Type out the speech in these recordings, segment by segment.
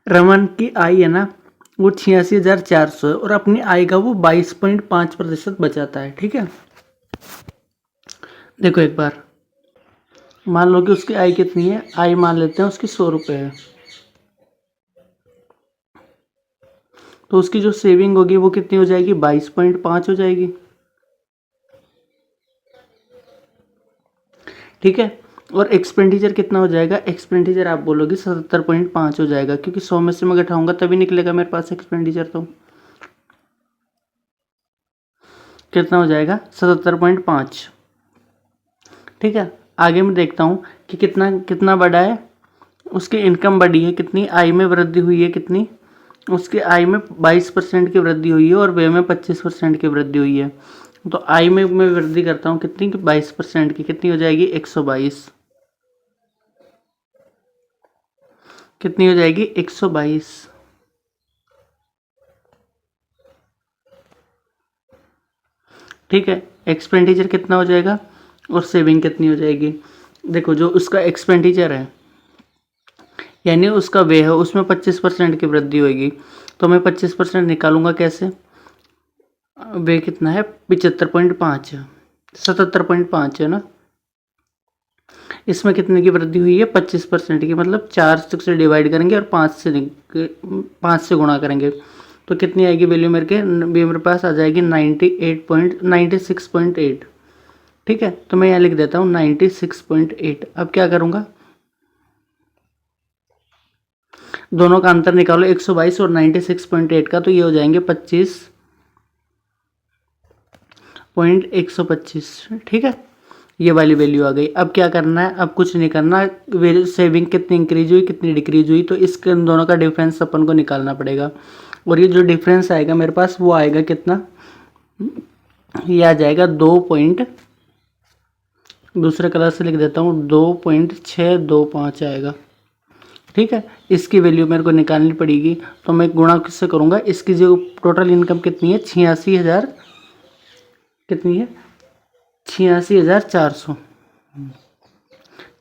रमन की आय है ना वो 86,400 है और अपनी आय का वो 22.5% बचाता है। ठीक है, देखो एक बार मान लो कि उसकी आय कितनी है, आय मान लेते हैं उसकी 100 रुपये है, तो उसकी जो सेविंग होगी वो कितनी हो जाएगी, 22.5 हो जाएगी। ठीक है, और एक्सपेंडिचर कितना हो जाएगा, एक्सपेंडिचर आप बोलोगे 77.5 हो जाएगा, क्योंकि 100 में से मैं घटाऊंगा तभी निकलेगा मेरे पास एक्सपेंडिचर। तो कितना हो जाएगा, 77.5। ठीक है, आगे मैं देखता हूँ कि कितना कितना बढ़ा है, उसकी इनकम बढ़ी है कितनी, आय में वृद्धि हुई है कितनी, उसकी आय में 22% की वृद्धि हुई है और व्यय में 25% की वृद्धि हुई है। तो आय में मैं वृद्धि करता हूँ कितनी, 22% की, कितनी हो जाएगी, 122। कितनी हो जाएगी, 122। ठीक है, एक्सपेंडिचर कितना हो जाएगा और सेविंग कितनी हो जाएगी। देखो जो उसका एक्सपेंडिचर है यानी उसका व्यय है उसमें 25% की वृद्धि होगी, तो मैं 25% निकालूंगा कैसे, व्यय कितना है, 75.5, 77.5 है ना, इसमें कितने की वृद्धि हुई है, 25% की, मतलब 4 से डिवाइड करेंगे और 5 से गुणा करेंगे, तो कितनी आएगी वैल्यू मेरे पास आ जाएगी 96.8। ठीक है, तो मैं यहाँ लिख देता हूँ 96.8। अब क्या करूँगा, दोनों का अंतर निकालो, 122 और 96.8 का, तो ये हो जाएंगे 25.125। ठीक है, ये वाली वैल्यू आ गई। अब क्या करना है, अब कुछ नहीं करना, सेविंग कितनी इंक्रीज हुई कितनी डिक्रीज हुई, तो इसके दोनों का डिफरेंस अपन को निकालना पड़ेगा। और ये जो डिफरेंस आएगा मेरे पास वो आएगा कितना, ये आ जाएगा 2 दूसरे कलर से लिख देता हूँ, 2.625 आएगा। ठीक है, इसकी वैल्यू मेरे को निकालनी पड़ेगी, तो मैं गुणा किससे करूँगा, इसकी जो टोटल इनकम कितनी है, 86,000, कितनी है, 86,400,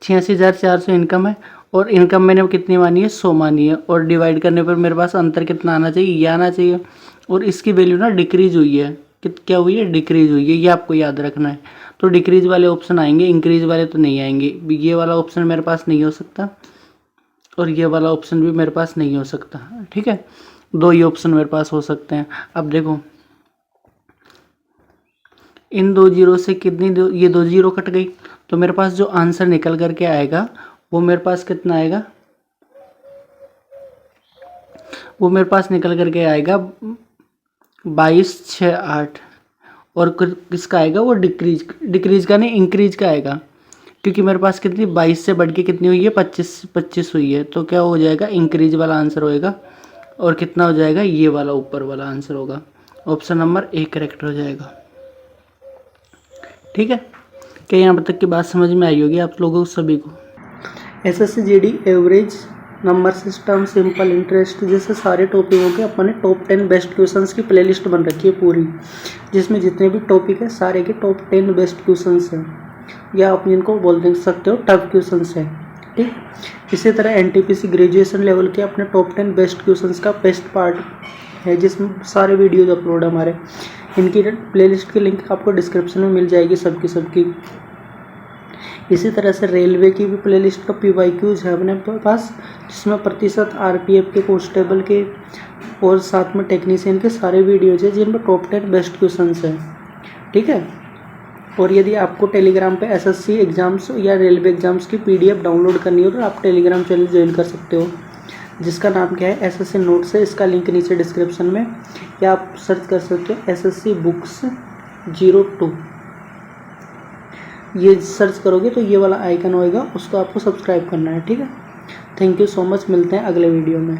86,400 इनकम है, और इनकम मैंने कितनी मानी है, 100 मानी है, और डिवाइड करने पर मेरे पास अंतर कितना आना चाहिए, ये आना चाहिए। और इसकी वैल्यू ना डिक्रीज हुई है, क्या हुई है, डिक्रीज हुई है, ये आपको याद रखना है। तो डिक्रीज वाले ऑप्शन आएंगे, इंक्रीज वाले तो नहीं आएंगे। ये वाला ऑप्शन मेरे पास नहीं हो सकता और ये वाला ऑप्शन भी मेरे पास नहीं हो सकता। ठीक है, दो ही ऑप्शन मेरे पास हो सकते हैं। अब देखो इन दो जीरो से कितनी ये 2 जीरो कट गई, तो मेरे पास जो आंसर निकल करके आएगा वो मेरे पास कितना आएगा, वो मेरे पास निकल करके आएगा 2268। और किसका आएगा, वो डिक्रीज का नहीं, इंक्रीज का आएगा, क्योंकि मेरे पास कितनी 22 से बढ़ के कितनी हुई है, 25 हुई है, तो क्या हो जाएगा, इंक्रीज वाला आंसर होएगा। और कितना हो जाएगा, ये वाला ऊपर वाला आंसर होगा, ऑप्शन नंबर ए करेक्ट हो जाएगा। ठीक है, क्या यहाँ तक की बात समझ में आई होगी आप लोगों को सभी को। SSC GD average, number system, simple interest जैसे सारे टॉपिकों के अपने टॉप 10 बेस्ट क्वेश्चंस की प्लेलिस्ट बन रखी है पूरी, जिसमें जितने भी टॉपिक है सारे के टॉप 10 बेस्ट क्वेश्चंस हैं, या आप इनको बोल दे सकते हो टफ क्वेश्चंस है। ठीक, इसी तरह एनटीपीसी ग्रेजुएशन लेवल के अपने टॉप 10 बेस्ट क्वेश्चंस का बेस्ट पार्ट है, जिसमें सारे वीडियोज अपलोड है हमारे। इनकी प्लेलिस्ट की लिंक आपको डिस्क्रिप्शन में मिल जाएगी सबकी। इसी तरह से रेलवे की भी प्लेलिस्ट का PYQs है अपने पास, जिसमें प्रतिशत RPF के, कांस्टेबल के और साथ में टेक्नीशियन के सारे वीडियोज है, जिनमें टॉप 10 बेस्ट क्वेश्चंस हैं। ठीक है, और यदि आपको टेलीग्राम पे SSC एग्जाम्स या रेलवे एग्जाम्स की PDF डाउनलोड करनी हो तो आप टेलीग्राम चैनल ज्वाइन कर सकते हो, जिसका नाम क्या है, SSC नोट्स है। इसका लिंक नीचे डिस्क्रिप्शन में, या आप सर्च कर सकते हो SSC बुक्स 02, ये सर्च करोगे तो ये वाला आइकन होएगा, उसको आपको सब्सक्राइब करना है। ठीक है, थैंक यू सो मच, मिलते हैं अगले वीडियो में।